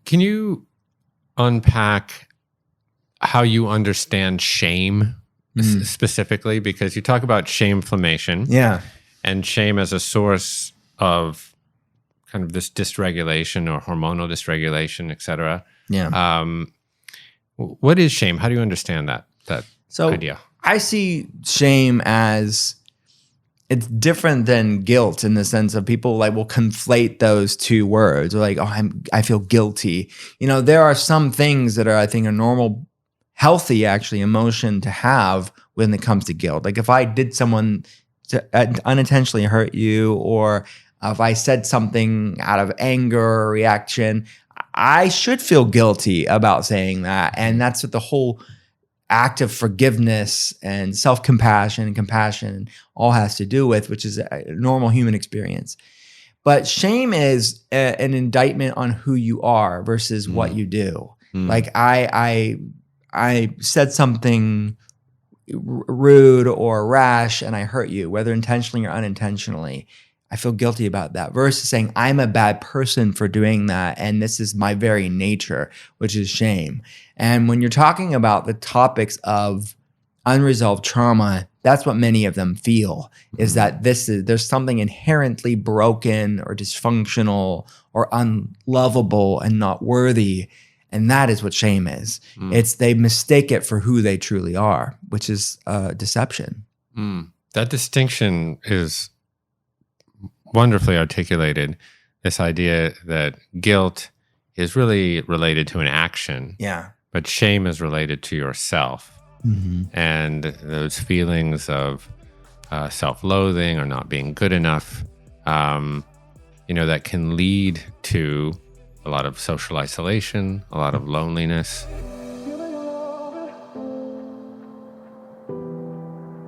Can you unpack how you understand shame specifically? Because you talk about shameflammation. Yeah. And shame as a source of kind of this dysregulation or hormonal dysregulation, et cetera. Yeah. What is shame? How do you understand that idea? I see shame as it's different than guilt in the sense of people like will conflate those two words. Or like, I feel guilty. There are some things that are, I think, a normal, healthy actually emotion to have when it comes to guilt. Like if I did someone to unintentionally hurt you, or if I said something out of anger or reaction, I should feel guilty about saying that. And that's what the whole act of forgiveness and self-compassion and compassion all has to do with, which is a normal human experience. But shame is an indictment on who you are versus what you do. Like I said something rude or rash and I hurt you, whether intentionally or unintentionally. I feel guilty about that versus saying I'm a bad person for doing that and this is my very nature, which is shame. And when you're talking about the topics of unresolved trauma, that's what many of them feel, is that there's something inherently broken or dysfunctional or unlovable and not worthy. And that is what shame is. It's they mistake it for who they truly are, which is deception. That distinction is wonderfully articulated. This idea that guilt is really related to an action, but shame is related to yourself. And those feelings of self-loathing or not being good enough, that can lead to a lot of social isolation, a lot of loneliness.